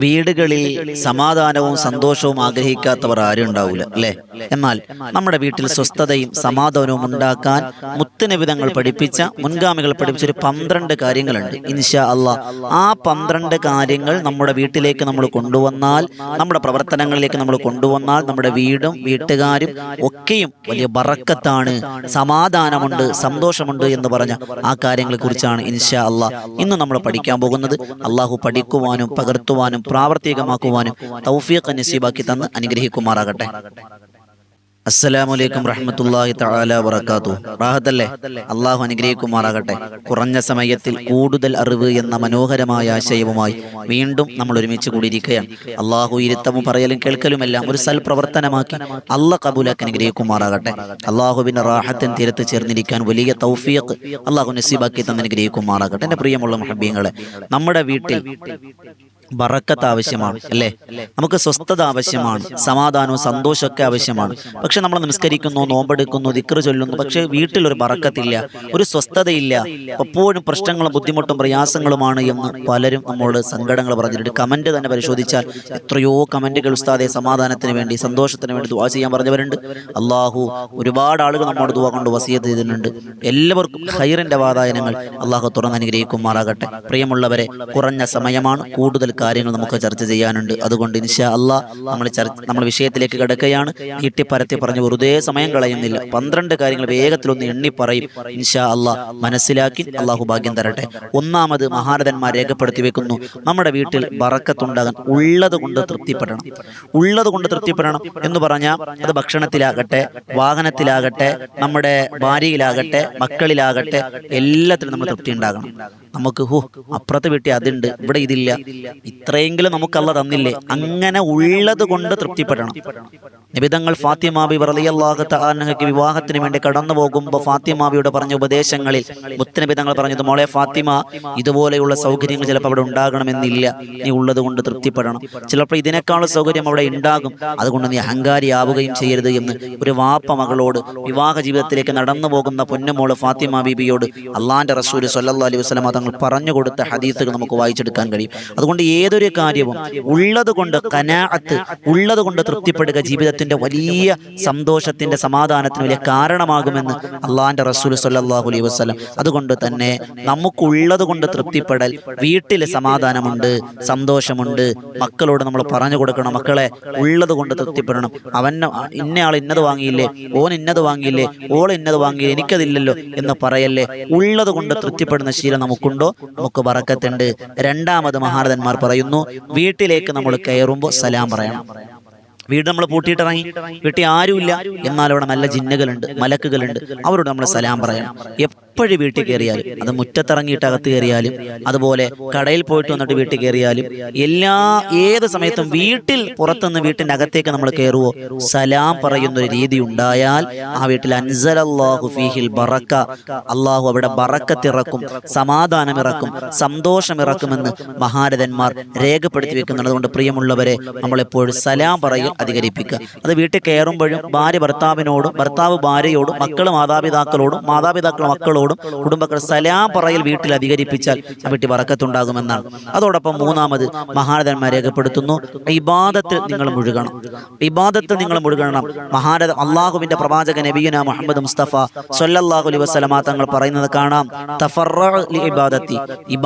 വീടുകളിൽ സമാധാനവും സന്തോഷവും ആഗ്രഹിക്കാത്തവർ ആരും ഉണ്ടാവില്ല, അല്ലേ? എന്നാൽ നമ്മുടെ വീട്ടിൽ സ്വസ്ഥതയും സമാധാനവും ഉണ്ടാക്കാൻ മുത്തുനബിതങ്ങൾ പഠിപ്പിച്ച, മുൻഗാമികൾ പഠിപ്പിച്ച ഒരു 12 കാര്യങ്ങളുണ്ട്. ഇൻഷാ അള്ളാ ആ 12 കാര്യങ്ങൾ നമ്മുടെ വീട്ടിലേക്ക് നമ്മൾ കൊണ്ടുവന്നാൽ, നമ്മുടെ പ്രവർത്തനങ്ങളിലേക്ക് നമ്മൾ കൊണ്ടുവന്നാൽ, നമ്മുടെ വീടും വീട്ടുകാരും ഒക്കെയും വലിയ ബറക്കത്താണ്, സമാധാനമുണ്ട്, സന്തോഷമുണ്ട് എന്ന് പറഞ്ഞ ആ കാര്യങ്ങളെ കുറിച്ചാണ് ഇൻഷാ അള്ളാ ഇന്ന് നമ്മൾ പഠിക്കാൻ പോകുന്നത്. അള്ളാഹു പഠിക്കുവാനും പകർത്തുവാനും പ്രാവർത്തികമാക്കുവാനും തൗഫീഖ് നസീബാക്കി തന്ന് അനുഗ്രഹിക്കുമാറാകട്ടെ. അസ്സലാമു അലൈക്കും റഹ്മത്തുള്ളാഹി തആല വബറകാതുഹു. റാഹത്തല്ലേ? അള്ളാഹു അനുഗ്രഹിക്കുമാറാകട്ടെ. കുറഞ്ഞ സമയത്തിൽ കൂടുതൽ അറിവ് എന്ന മനോഹരമായ ആശയവുമായി വീണ്ടും നമ്മൾ ഒരുമിച്ച് കൂടിയിരിക്കുകയാണ്. അള്ളാഹു ഇരുത്തവും പറയലും കേൾക്കലുമെല്ലാം ഒരു സൽപ്രവർത്തനമാക്കി അള്ളാഹ് കബൂലാക്കി അനുഗ്രഹിക്കുമാറാകട്ടെ. അള്ളാഹുവിന്റെ റാഹത്തിൻ തീരത്ത് ചേർന്നിരിക്കാൻ വലിയ തൗഫീഖ് അള്ളാഹു നസീബാക്കി തന്ന് അനുഗ്രഹിക്കുമാറാകട്ടെ. എൻ്റെ പ്രിയമുള്ള മുഹബ്ബീങ്ങളെ, നമ്മുടെ വീട്ടിൽ ബറക്കത്ത് ആവശ്യമാണ്, അല്ലേ? നമുക്ക് സ്വസ്ഥത ആവശ്യമാണ്, സമാധാനവും സന്തോഷമൊക്കെ ആവശ്യമാണ്. പക്ഷെ നമ്മൾ നമസ്കരിക്കുന്നു, നോമ്പെടുക്കുന്നു, ദിക്ർ ചൊല്ലുന്നു, പക്ഷെ വീട്ടിലൊരു ബറക്കത്തില്ല, ഒരു സ്വസ്ഥതയില്ല. എപ്പോഴും പ്രശ്നങ്ങളും ബുദ്ധിമുട്ടും പ്രയാസങ്ങളുമാണ് എന്ന് പലരും നമ്മളോട് സങ്കടങ്ങൾ പറഞ്ഞിട്ടുണ്ട്. കമന്റ് തന്നെ പരിശോധിച്ചാൽ എത്രയോ കമന്റുകൾ ഉസ്താദെ സമാധാനത്തിന് വേണ്ടി, സന്തോഷത്തിന് വേണ്ടി ദുആ ചെയ്യാൻ പറഞ്ഞവരുണ്ട്. അള്ളാഹു ഒരുപാട് ആളുകൾ നമ്മോട് ദുആ കൊണ്ട് വസിയത്ത് ചെയ്തിട്ടുണ്ട്. എല്ലാവർക്കും ഖൈറിന്റെ വാതായനങ്ങൾ അള്ളാഹു തുറന്ന് അനുഗ്രഹിക്കുമാറാകട്ടെ. പ്രിയമുള്ളവരെ, കുറഞ്ഞ സമയമാണ്, കൂടുതൽ കാര്യങ്ങൾ നമുക്ക് ചർച്ച ചെയ്യാനുണ്ട്. അതുകൊണ്ട് ഇൻഷാ അള്ളാഹ് നമ്മൾ വിഷയത്തിലേക്ക് കിടക്കുകയാണ്. നീട്ടിപ്പരത്തി പറഞ്ഞ് വെറുതെ സമയം കളയുന്നില്ല. 12 കാര്യങ്ങൾ വേഗത്തിലൊന്ന് എണ്ണി പറയും. ഇൻഷാ അള്ളാഹ് മനസ്സിലാക്കി അള്ളാഹു ഭാഗ്യം തരട്ടെ. ഒന്നാമത് മഹാരഥന്മാർ രേഖപ്പെടുത്തി വെക്കുന്നു, നമ്മുടെ വീട്ടിൽ ബറക്കത്തുണ്ടാകാൻ ഉള്ളത് കൊണ്ട് തൃപ്തിപ്പെടണം. ഉള്ളത് കൊണ്ട് തൃപ്തിപ്പെടണം എന്ന് പറഞ്ഞാൽ അത് ഭക്ഷണത്തിലാകട്ടെ, വാഹനത്തിലാകട്ടെ, നമ്മുടെ ഭാര്യയിലാകട്ടെ, മക്കളിലാകട്ടെ, എല്ലാത്തിലും നമ്മൾ തൃപ്തി ഉണ്ടാകണം. നമുക്ക് അപ്പുറത്ത് വീട്ടിൽ അതുണ്ട്, ഇവിടെ ഇതില്ല, ഇത്രയെങ്കിലും നമുക്ക് അല്ലാഹ് തന്നില്ലേ, അങ്ങനെ ഉള്ളത് കൊണ്ട് തൃപ്തിപ്പെടണം. നബിതങ്ങൾ ഫാത്തിമ ബിബി റളിയല്ലാഹു തആലക്ക് വിവാഹത്തിന് വേണ്ടി കടന്നു പോകുമ്പോൾ ഫാത്തിമയോട് പറഞ്ഞ ഉപദേശങ്ങളിൽ മുത്തനബിതങ്ങൾ പറഞ്ഞത്, മോളെ ഫാത്തിമ, ഇതുപോലെയുള്ള സൗകര്യങ്ങൾ ചിലപ്പോൾ അവിടെ ഉണ്ടാകണമെന്നില്ല, നീ ഉള്ളത് കൊണ്ട് തൃപ്തിപ്പെടണം. ചിലപ്പോൾ ഇതിനേക്കാളും സൗകര്യം അവിടെ ഉണ്ടാകും, അതുകൊണ്ട് നീ അഹങ്കാരിയാവുകയും ചെയ്യരുത് എന്ന് ഒരു വാപ്പ മകളോട്, വിവാഹ ജീവിതത്തിലേക്ക് നടന്നു പോകുന്ന പൊന്നുമോള് ഫാത്തിമ ബീബിയോട് അള്ളാന്റെ റസൂൽ സ്വല്ലല്ലാഹു അലൈഹി വസല്ലം തങ്ങൾ പറഞ്ഞു കൊടുത്ത ഹദീസുകൾ നമുക്ക് വായിച്ചെടുക്കാൻ കഴിയും. അതുകൊണ്ട് ഏതൊരു കാര്യവും ഉള്ളത് കൊണ്ട് ഖനാഅത്ത്, ഉള്ളത് കൊണ്ട് തൃപ്തിപ്പെടുക ജീവിതത്തിന്റെ വലിയ സന്തോഷത്തിന്റെ സമാധാനത്തിന് വലിയ കാരണമാകുമെന്ന് അള്ളാന്റെ റസൂൽ സ്വല്ലല്ലാഹു അലൈഹി വസല്ലം. അതുകൊണ്ട് തന്നെ നമുക്കുള്ളത് കൊണ്ട് തൃപ്തിപ്പെടൽ, വീട്ടിൽ സമാധാനമുണ്ട്, സന്തോഷമുണ്ട്. മക്കളോട് നമ്മൾ പറഞ്ഞു കൊടുക്കണം, മക്കളെ ഉള്ളത് കൊണ്ട് തൃപ്തിപ്പെടണം. ഇന്നയാൾ ഇന്നത് വാങ്ങിയില്ലേ, ഓൻ ഇന്നത് വാങ്ങിയില്ലേ, ഓൾ ഇന്നത് വാങ്ങിയില്ലേ, എനിക്കതില്ലല്ലോ എന്ന് പറയല്ലേ. ഉള്ളത് കൊണ്ട് തൃപ്തിപ്പെടുന്ന ശീലം നമുക്കുണ്ടോ, നമുക്ക് ബറക്കത്തുണ്ട്. രണ്ടാമത് മഹാരഥന്മാർ പറയുന്നു, വീട്ടിലേക്ക് നമ്മൾ കയറുമ്പോൾ സലാം പറയണം. വീട് നമ്മൾ പൂട്ടിയിട്ടിറങ്ങി, വീട്ടിൽ ആരുമില്ല, എന്നാൽ അവിടെ നല്ല ജിന്നുകളുണ്ട്, മലക്കുകളുണ്ട്, അവരോട് നമ്മൾ സലാം പറയണം. എപ്പോഴും വീട്ടിൽ കയറിയാലും, അത് മുറ്റത്തിറങ്ങിയിട്ട് അകത്ത് കയറിയാലും, അതുപോലെ കടയിൽ പോയിട്ട് വന്നിട്ട് വീട്ടിൽ കയറിയാലും, ഏത് സമയത്തും വീട്ടിൽ പുറത്തുനിന്ന് വീട്ടിൻ്റെ അകത്തേക്ക് നമ്മൾ കയറുവോ സലാം പറയുന്നൊരു രീതി ഉണ്ടായാൽ ആ വീട്ടിൽ അൻസലല്ലാഹു ഫീഹിൽ ബറക്ക, അള്ളാഹു അവിടെ ബറക്കത്തിറക്കും, സമാധാനം ഇറക്കും, സന്തോഷം ഇറക്കുമെന്ന് മഹാരഥന്മാർ രേഖപ്പെടുത്തി വെക്കുന്നുണ്ട്. അതുകൊണ്ട് പ്രിയമുള്ളവരെ, നമ്മളെപ്പോഴും സലാം പറയും അധികരിപ്പിക്കുക. അത് വീട്ടിൽ കയറുമ്പോഴും ഭാര്യ ഭർത്താവിനോടും, ഭർത്താവ് ഭാര്യയോടും, മക്കൾ മാതാപിതാക്കളോടും, മാതാപിതാക്കൾ മക്കളോടും, കുടുംബക്കാർ സലാം പറയൽ വീട്ടിൽ അധികരിപ്പിച്ചാൽ ആ വീട്ടിൽ ബറക്കത്തുണ്ടാകുമെന്നാണ്. അതോടൊപ്പം മൂന്നാമത് മഹാരഥന്മാർ രേഖപ്പെടുത്തുന്നു, ഇബാദത്തിൽ നിങ്ങൾ മുഴുകണം. ഇബാദത്തിൽ നിങ്ങൾ മുഴുകണം. അള്ളാഹുവിന്റെ പ്രവാചകൻ നബിയുനാ മുഹമ്മദ് മുസ്തഫ സ്വല്ലല്ലാഹു അലൈഹി വസല്ലമ തങ്ങൾ പറയുന്നത് കാണാം, തഫറഅ ലി ഇബാദത്തി.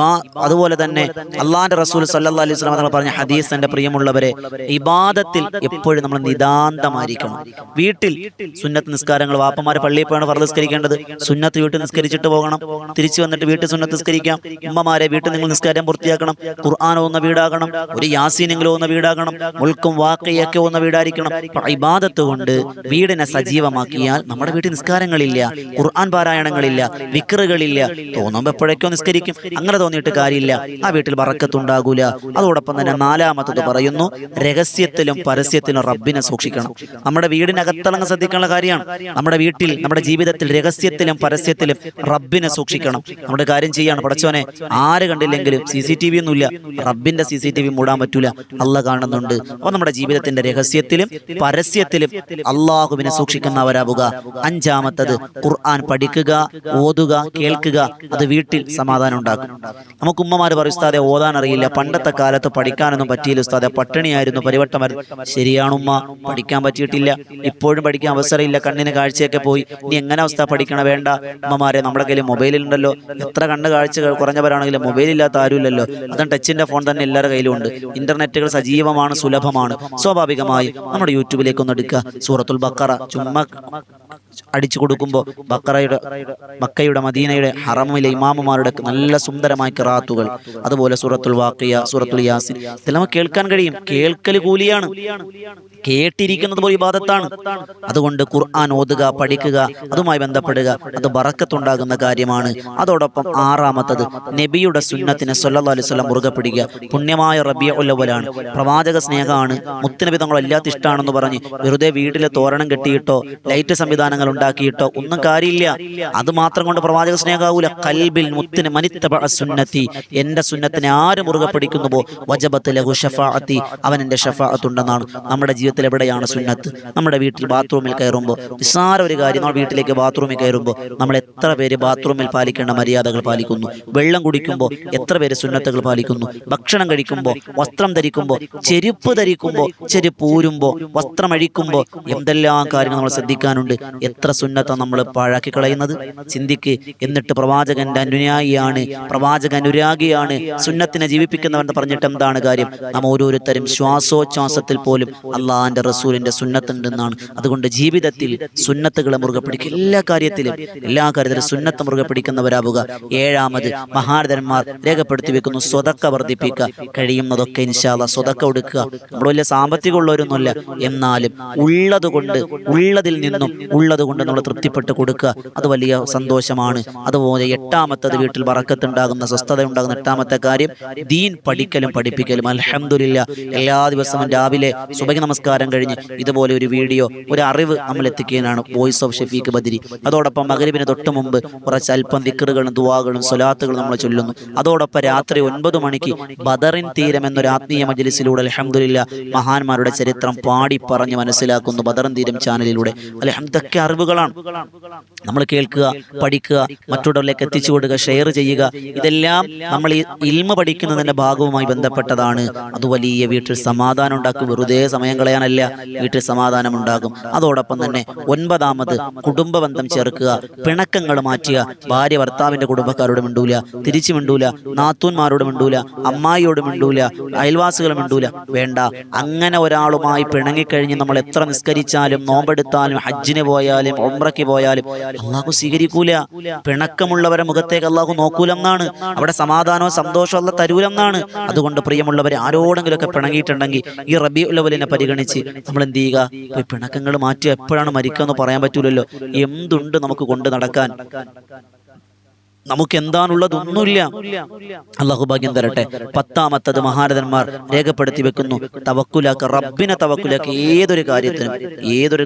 അതുപോലെ തന്നെ അള്ളാഹുവിന്റെ റസൂൽ സ്വല്ലല്ലാഹു അലൈഹി വസല്ലമ തങ്ങൾ പറഞ്ഞ ഹദീസ്, എൻ്റെ പ്രിയമുള്ളവരെ, ഇബാദത്തിൽ എപ്പോഴും നമ്മൾ നിതാന്തമായിരിക്കണം. വീട്ടിൽ സുന്നത്ത് നിസ്കാരങ്ങൾ, വാപ്പമാരെ പള്ളിയിൽ പോയാണ് ഫർദ് നിസ്കരിക്കേണ്ടത്, സുന്നത്ത് വീട്ടിൽ നിസ്കരിച്ചിട്ട് പോകണം, തിരിച്ചു വന്നിട്ട് വീട്ടിൽ സുന്നത്ത് നിസ്കരിക്കാം. ഉമ്മമാരെ വീട്ടിൽ നിങ്ങൾ നിസ്കാരം പൂർത്തിയാക്കണം. ഖുർആൻ ഓതുന്ന വീടാകണം, ഒരു യാസീനെങ്കിലും ഓതുന്ന വീടാകണം, മുൽക്കും വാക്കയൊക്കെ ഓതുന്ന വീടായിരിക്കണം. ഇബാദത്ത് കൊണ്ട് വീടിനെ സജീവമാക്കിയാൽ നമ്മുടെ വീട്ടിൽ നിസ്കാരങ്ങളില്ല, ഖുർആൻ പാരായണങ്ങളില്ല, വിക്റുകളില്ല, തോന്നുമ്പോൾ എപ്പോഴേക്കോ നിസ്കരിക്കും. അങ്ങനെ തോന്നിയിട്ട് കാര്യമില്ല, ആ വീട്ടിൽ ബറക്കത്തുണ്ടാകൂല. അതോടൊപ്പം തന്നെ നാലാമത്തത് പറയുന്നു, രഹസ്യത്തിലും പരസ്യത്തിലും പരസ്യത്തിലും റബ്ബിനെ സൂക്ഷിക്കണം. നമ്മുടെ വീടിനകത്തളങ്ങ് ശ്രദ്ധിക്കാനുള്ള കാര്യമാണ്. നമ്മുടെ വീട്ടിൽ, നമ്മുടെ ജീവിതത്തിൽ രഹസ്യത്തിലും പരസ്യത്തിലും റബ്ബിനെ സൂക്ഷിക്കണം. നമ്മുടെ കാര്യം ചെയ്യാണ്. പടച്ചോനെ, ആര് കണ്ടില്ലെങ്കിലും CCTV ഒന്നുമില്ല, റബ്ബിന്റെ CCTV മൂടാൻ പറ്റൂല, അള്ളാഹ് കാണുന്നുണ്ട്. അപ്പൊ നമ്മുടെ ജീവിതത്തിന്റെ രഹസ്യത്തിലും പരസ്യത്തിലും അള്ളാഹുവിനെ സൂക്ഷിക്കുന്നവരാവുക. അഞ്ചാമത്തത് ഖുർആൻ പഠിക്കുക, ഓതുക, കേൾക്കുക. അത് വീട്ടിൽ സമാധാനം ഉണ്ടാക്കും. നമുക്ക് ഉമ്മമാര് പറയും, ഉസ്താദെ ഓതാൻ അറിയില്ല, പണ്ടത്തെ കാലത്ത് പഠിക്കാനൊന്നും പറ്റിയില്ല ഉസ്താദെ, പട്ടിണിയായിരുന്നു, പരിവട്ടമായിരുന്നു. ശരിയാണുമ്മ, പഠിക്കാൻ പറ്റിയിട്ടില്ല, ഇപ്പോഴും പഠിക്കാൻ അവസരമില്ല, കണ്ണിന് കാഴ്ചയൊക്കെ പോയി. ഇനി എങ്ങനെ ഉസ്താദ് പഠിക്കണ? വേണ്ട ഉമ്മമാരെ, നമ്മുടെ കയ്യിൽ മൊബൈലുണ്ടല്ലോ. എത്ര കണ്ണ് കാഴ്ച കുറഞ്ഞവരാണെങ്കിലും മൊബൈലില്ലാത്ത ആരുമില്ലല്ലോ. അതും ടച്ചിന്റെ ഫോൺ തന്നെ എല്ലാവരുടെ കയ്യിലും ഉണ്ട്. ഇന്റർനെറ്റുകൾ സജീവമാണ്, സുലഭമാണ്. സ്വാഭാവികമായി നമ്മുടെ യൂട്യൂബിലേക്ക് ഒന്ന് എടുക്കുക. സൂറത്തുൽ ബഖറ ചുമ്മാ അടിച്ചു കൊടുക്കുമ്പോൾ മക്കയുടെ മദീനയുടെ ഹറമിലെ ഇമാമുമാരുടെ നല്ല സുന്ദരമായ ഖിറാഅത്തുകൾ, അതുപോലെ സൂറത്തുൽ വാഖിയ, സൂറത്തുൽ യാസീൻ, ഇതെല്ലാം കേൾക്കാൻ കഴിയും. കേൾക്കൽ കൂലിയാണ്, കേട്ടിരിക്കുന്നത് പോലും ഇബാദത്താണ്. അതുകൊണ്ട് ഖുർആൻ ഓതുക, പഠിക്കുക, അതുമായി ബന്ധപ്പെടുക. അത് ബറക്കത്തുണ്ടാകുന്ന കാര്യമാണ്. അതോടൊപ്പം ആറാമത്തത് നബിയുടെ സുന്നത്തിനെ സ്വല്ലല്ലാഹു അലൈഹി വസല്ലം മുറുകെ പിടിക്കുക. പുണ്യമായ റബീഉൽ അവ്വലാണ്, പ്രവാചക സ്നേഹമാണ്, മുത്തുനബി തങ്ങൾ എല്ലാത്ത ഇഷ്ടമാണെന്ന് പറഞ്ഞ് വെറുതെ വീട്ടിൽ തോരണം കെട്ടിയിട്ടോ ലൈറ്റ് സംവിധാനങ്ങൾ ഉണ്ടാക്കിയിട്ടോ ഒന്നും കാര്യമില്ല. അത് മാത്രം കൊണ്ട് പ്രവാചക സ്നേഹമാവൂല. ഖൽബിൽ മുത്തിന് മനിത്തബഅ സുന്നത്തി, എന്റെ സുന്നത്തിനെ ആര് മുറുകെ പിടിക്കുന്നുവോ വജബത്ത് ലഹു ഷഫാഅത്തി, അവൻ എന്റെ ഷഫാഅത്ത് ഉണ്ടെന്നാണ്. നമ്മുടെ ജീവിതത്തിൽ എവിടെയാണ് സുന്നത്ത്? നമ്മുടെ വീട്ടിൽ ബാത്റൂമിൽ കയറുമ്പോൾ, നിസ്സാര ഒരു കാര്യം, നമ്മൾ വീട്ടിലേക്ക് ബാത്റൂമിൽ കയറുമ്പോൾ നമ്മൾ എത്ര പേര് ബാത്റൂമിൽ പാലിക്കേണ്ട മര്യാദകൾ പാലിക്കുന്നു? വെള്ളം കുടിക്കുമ്പോൾ എത്ര പേര് സുന്നത്തുകൾ പാലിക്കുന്നു? ഭക്ഷണം കഴിക്കുമ്പോൾ, വസ്ത്രം ധരിക്കുമ്പോൾ, ചെരുപ്പ് ധരിക്കുമ്പോൾ, ചെരുപ്പ് ഊരുമ്പോൾ, വസ്ത്രം അഴിക്കുമ്പോൾ, എന്തെല്ലാം കാര്യങ്ങൾ നമ്മൾ ശ്രദ്ധിക്കാനുണ്ട്. എത്ര സുന്നത്താണ് നമ്മൾ പാഴാക്കി കളയുന്നത്? ചിന്തിക്ക്. എന്നിട്ട് പ്രവാചകന്റെ അനുയായിയാണ്, പ്രവാചക അനുരാഗിയാണ്, സുന്നത്തിനെ ജീവിപ്പിക്കുന്നവരെന്ന് പറഞ്ഞിട്ട് എന്താണ് കാര്യം? നാം ഓരോരുത്തരും ശ്വാസോച്ഛ്വാസത്തിൽ പോലും അള്ളാഹിന്റെ റസൂലിന്റെ സുന്നത്തുണ്ടെന്നാണ്. അതുകൊണ്ട് ജീവിതത്തിൽ സുന്നത്തുകളെ മുറുകെ പിടിക്കുക. എല്ലാ കാര്യത്തിലും സുന്നത്ത് മുറുകെ പിടിക്കുന്നവരാവുക. ഏഴാമത് മഹാരഥന്മാർ രേഖപ്പെടുത്തി വെക്കുന്നു, സ്വതക്ക വർദ്ധിപ്പിക്കുക. കഴിയുന്നതൊക്കെ ഇൻഷാ അല്ലാഹ് സ്വതക്ക കൊടുക്കുക. നമ്മൾ വലിയ സാമ്പത്തികമുള്ളവരൊന്നുമില്ല, എന്നാലും ഉള്ളതിൽ നിന്നും നമ്മൾ തൃപ്തിപ്പെട്ട് കൊടുക്കുക. അത് വലിയ സന്തോഷമാണ്. അതുപോലെ എട്ടാമത്തത് വീട്ടിൽ ബറക്കത്ത് ഉണ്ടാകുന്ന, സ്വസ്ഥത ഉണ്ടാകുന്ന എട്ടാമത്തെ കാര്യം ദീൻ പഠിക്കലും പഠിപ്പിക്കലും. അൽഹംദുലില്ലാ, എല്ലാ ദിവസവും രാവിലെ സുബഹി നമസ്കാരം കഴിഞ്ഞ് ഇതുപോലെ ഒരു വീഡിയോ, ഒരു അറിവ് നമ്മൾ എത്തിക്കാനാണ് വോയിസ് ഓഫ് ഷഫീഖ് ബദരി. അതോടൊപ്പം മഗ്‌രിബിന് തൊട്ട് മുമ്പ് കുറച്ച് അല്പം ദിക്റുകളും ദുആകളും സ്വലാത്തുകളും നമ്മൾ ചൊല്ലുന്നു. അതോടൊപ്പം രാത്രി 9 മണിക്ക് ബദറിൻ തീരം എന്നൊരു ആത്മീയ മജ്‌ലിസിലൂടെ അൽഹംദുലില്ലാ മഹാന്മാരുടെ ചരിത്രം പാടി പറഞ്ഞ് മനസ്സിലാക്കുന്നു ബദറിൻ തീരം ചാനലിലൂടെ. ഇതൊക്കെ അറിവുകളാണ്. നമ്മൾ കേൾക്കുക, പഠിക്കുക, മറ്റുള്ളവരിലേക്ക് എത്തിച്ചു കൊടുക്കുക, ഷെയർ ചെയ്യുക. ഇതെല്ലാം നമ്മൾ ഈ ഇൽമ പഠിക്കുന്നതിന്റെ ഭാഗവുമായി ബന്ധപ്പെട്ടതാണ്. അത് വലിയ വീട്ടിൽ സമാധാനം ഉണ്ടാക്കും. വെറുതെ സമയം കളയാനല്ല, വീട്ടിൽ സമാധാനം ഉണ്ടാകും. അതോടൊപ്പം തന്നെ ഒൻപതാമത് കുടുംബ ബന്ധം ചേർക്കുക, പിണക്കങ്ങൾ മാറ്റുക. ഭാര്യ ഭർത്താവിന്റെ കുടുംബക്കാരോട് മിണ്ടൂല, തിരിച്ചു മിണ്ടൂല, നാത്തൂന്മാരോട് മിണ്ടൂല, അമ്മായിയോട് മിണ്ടൂല, അയൽവാസികൾ മിണ്ടൂല. വേണ്ട. അങ്ങനെ ഒരാളുമായി പിണങ്ങിക്കഴിഞ്ഞ് നമ്മൾ എത്ര നിസ്കരിച്ചാലും നോമ്പെടുത്താലും ഹജ്ജിന് പോയാലും ഉംറയ്ക്ക് പോയാലും അള്ളാഹു സ്വീകരിക്കൂല. പിണക്കമുള്ളവരെ മുഖത്തേക്ക് അള്ളാഹു നോക്കൂലെന്നാണ്. അവിടെ സമാധാനവും സന്തോഷവും അള്ളാഹ് തരൂലെന്നാണ്. അതുകൊണ്ട് പ്രിയമുള്ളവരെ, ആരോടെങ്കിലുമൊക്കെ പിണങ്ങിയിട്ടുണ്ടെങ്കിൽ ഈ റബീഉൽ അവ്വലിനെ പരിഗണിച്ച് നമ്മൾ എന്ത് ചെയ്യുക? പിണക്കങ്ങൾ മാറ്റി. എപ്പോഴാണ് മരിക്കുക എന്ന് പറയാൻ പറ്റൂലല്ലോ. എന്തുണ്ട് നമുക്ക് കൊണ്ട് നടക്കാൻ? നമുക്ക് എന്താണുള്ളതൊന്നുമില്ല. അള്ളാഹു ഭാഗ്യം തരട്ടെ. പത്താമത്തത് മഹാരഥന്മാർ രേഖപ്പെടുത്തി വെക്കുന്നു, തവക്കുലാക്ക, റബ്ബിനെ തവക്കുലാക്ക. ഏതൊരു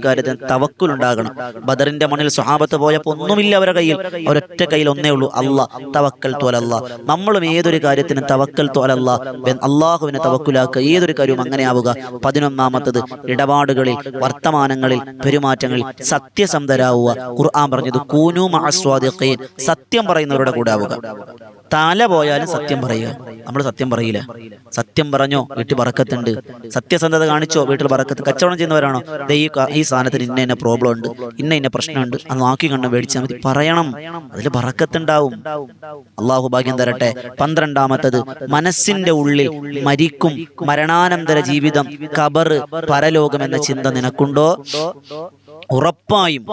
കാര്യത്തിനും തവക്കുലുണ്ടാകണം. ബദറിന്റെ മണ്ണിൽ സ്വഹാബത്ത് പോയപ്പോൾ ഒന്നുമില്ല അവരുടെ കയ്യിൽ, ഒരൊറ്റ കയ്യിൽ ഒന്നേ ഉള്ളൂ, അല്ലാഹ്. തവക്കൽതു അലല്ലാഹ്. നമ്മളും ഏതൊരു കാര്യത്തിനും തവക്കൽതു അലല്ലാഹ്, അള്ളാഹുവിനെ തവക്കുലാക്കുക. ഏതൊരു കാര്യവും അങ്ങനെ ആവുക. 11ാമത്തത് ഇടപാടുകളിൽ, വർത്തമാനങ്ങളിൽ, പെരുമാറ്റങ്ങളിൽ സത്യസന്ധരാവുക. ഖുർആൻ പറഞ്ഞത് കൂനൂ മഅസ്വാദിഖീൻ, സത്യം പറയുന്നവരുടെ കൂടെ ആവുക. തല പോയാലും സത്യം പറയുക. നമ്മൾ സത്യം പറയില്ല. സത്യം പറഞ്ഞോ വീട്ടിൽ ബറക്കത്തുണ്ട്. സത്യസന്ധത കാണിച്ചോ വീട്ടിൽ ബറക്കത്ത്. കച്ചവടം ചെയ്യുന്നവരാണോ, ഈ സാധനത്തിന് ഇന്ന പ്രോബ്ലം ഉണ്ട്, ഇന്ന പ്രശ്നമുണ്ട്, അത് നോക്കി കണ്ട് മേടിച്ചാൽ മതി, പറയണം. അതിൽ ബറക്കത്തുണ്ടാവും. അള്ളാഹു ഭാഗ്യം തരട്ടെ. 12ാമത്തത് മനസ്സിന്റെ ഉള്ളിൽ മരിക്കും, മരണാനന്തര ജീവിതം, ഖബർ, പരലോകം എന്ന ചിന്ത നിനക്കുണ്ടോ? ഉറപ്പായും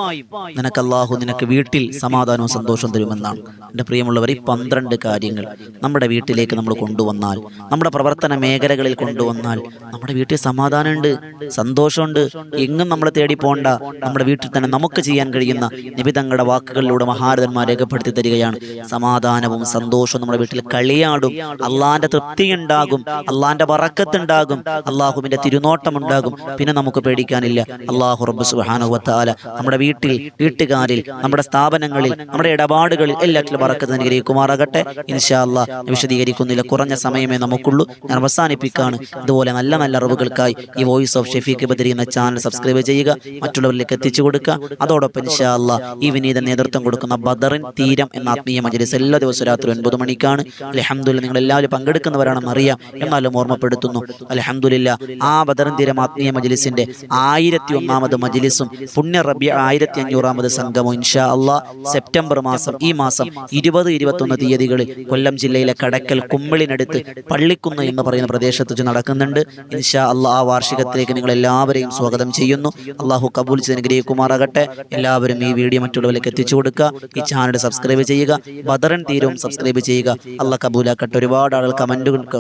നിനക്ക് അള്ളാഹു നിനക്ക് വീട്ടിൽ സമാധാനവും സന്തോഷവും തരുമെന്നാണ്. എൻ്റെ പ്രിയമുള്ളവർ, ഈ 12 കാര്യങ്ങൾ നമ്മുടെ വീട്ടിലേക്ക് നമ്മൾ കൊണ്ടുവന്നാൽ, നമ്മുടെ പ്രവർത്തന മേഖലകളിൽ കൊണ്ടുവന്നാൽ നമ്മുടെ വീട്ടിൽ സമാധാനമുണ്ട്, സന്തോഷമുണ്ട്. എങ്ങും നമ്മൾ തേടി പോണ്ട. നമ്മുടെ വീട്ടിൽ തന്നെ നമുക്ക് ചെയ്യാൻ കഴിയുന്ന നബി തങ്ങളുടെ വാക്കുകളിലൂടെ മഹാരഥന്മാർ രേഖപ്പെടുത്തി തരികയാണ്. സമാധാനവും സന്തോഷവും നമ്മുടെ വീട്ടിൽ കളിയാടും. അള്ളാന്റെ തൃപ്തി ഉണ്ടാകും, അള്ളാന്റെ ബറക്കത്തുണ്ടാകും, അള്ളാഹുവിന്റെ തിരുനോട്ടം ഉണ്ടാകും. പിന്നെ നമുക്ക് പേടിക്കാനില്ല. അള്ളാഹു റബ്ബ് സുബ്ഹാനഹു വ തആല നമ്മുടെ വീട്ടിൽ, വീട്ടുകാരിൽ, നമ്മുടെ സ്ഥാപനങ്ങളിൽ, നമ്മുടെ ഇടപാടുകളിൽ എല്ലാറ്റിലും ബറക്കത്ത് അനുഗ്രഹിക്കുമാറാകട്ടെ. ഇൻഷാ അല്ലാഹ് വിശദീകരിക്കുന്നില്ല, കുറഞ്ഞ സമയമേ നമുക്കുള്ളൂ. ഞാൻ അവസാനിപ്പിക്കുകയാണ്. ഇതുപോലെ നല്ല നല്ല അറിവുകൾക്കായി ഈ വോയിസ് ഓഫ് ഷെഫീഖ് ബദരി എന്ന ചാനൽ സബ്സ്ക്രൈബ് ചെയ്യുക, മറ്റുള്ളവരിലേക്ക് എത്തിച്ചു കൊടുക്കുക. അതോടൊപ്പം ഇൻഷാ അല്ലാഹ് ഈ വിനീത നേതൃത്വം കൊടുക്കുന്ന ബദറിൻ തീരം എന്ന ആത്മീയ മജ്‌ലിസ് എല്ലാ ദിവസവും രാത്രി 9 മണിക്കാണ്. അൽഹംദുലില്ലാഹ്, നിങ്ങൾ എല്ലാവരും പങ്കെടുക്കുന്നവരാണെന്ന് അറിയാം, എന്നാലും ഓർമ്മപ്പെടുത്തുന്നു. അൽഹംദുലില്ലാഹ്, ആ ബദറിൻ തീരം ആത്മീയ മജ്‌ലിസിന്റെ 1001ാമത് മജ്‌ലിസും പുണ്യ റബീഅ 1500ാമത് സംഗമം ഇൻഷാ അല്ലാഹ് സെപ്റ്റംബർ മാസം, ഈ മാസം 20, 21 തീയതികളിൽ കൊല്ലം ജില്ലയിലെ കടക്കൽ കുമ്മിളിനടുത്ത് പള്ളിക്കുന്ന് എന്ന് പറയുന്ന പ്രദേശത്ത് വെച്ച് നടക്കുന്നുണ്ട്. ഇൻഷാ അല്ലാഹ് ആ വാർഷികത്തിലേക്ക് നിങ്ങൾ എല്ലാവരെയും സ്വാഗതം ചെയ്യുന്നു. അള്ളാഹു കബൂൽ ചെയ്ത് അനുഗ്രഹിക്കുമാറാകട്ടെ. എല്ലാവരും ഈ വീഡിയോ മറ്റുള്ളവരിലേക്ക് എത്തിച്ചു കൊടുക്കുക. ഈ ചാനൽ സബ്സ്ക്രൈബ് ചെയ്യുക, ബദറിൻ തീരവും സബ്സ്ക്രൈബ് ചെയ്യുക. അള്ളാഹ് കബൂലാക്കട്ടെ. ഒരുപാട് ആളുകൾ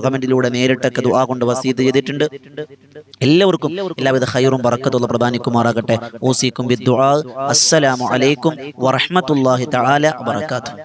കമന്റിലൂടെ നേരിട്ടൊക്കെ ദുആ കൊണ്ട് വസീയത്ത് ചെയ്തിട്ടുണ്ട്. എല്ലാവർക്കും എല്ലാവിധ ഖൈറും ബറക്കത്തുള്ള പ്രദാനിക്കുമാറാകട്ടെ. ഓസിക്കും ബിദ്ദുആ. അസ്സലാമു അലൈക്കും വറഹ്മത്തുള്ളാഹി തആല വബറകാതുഹു.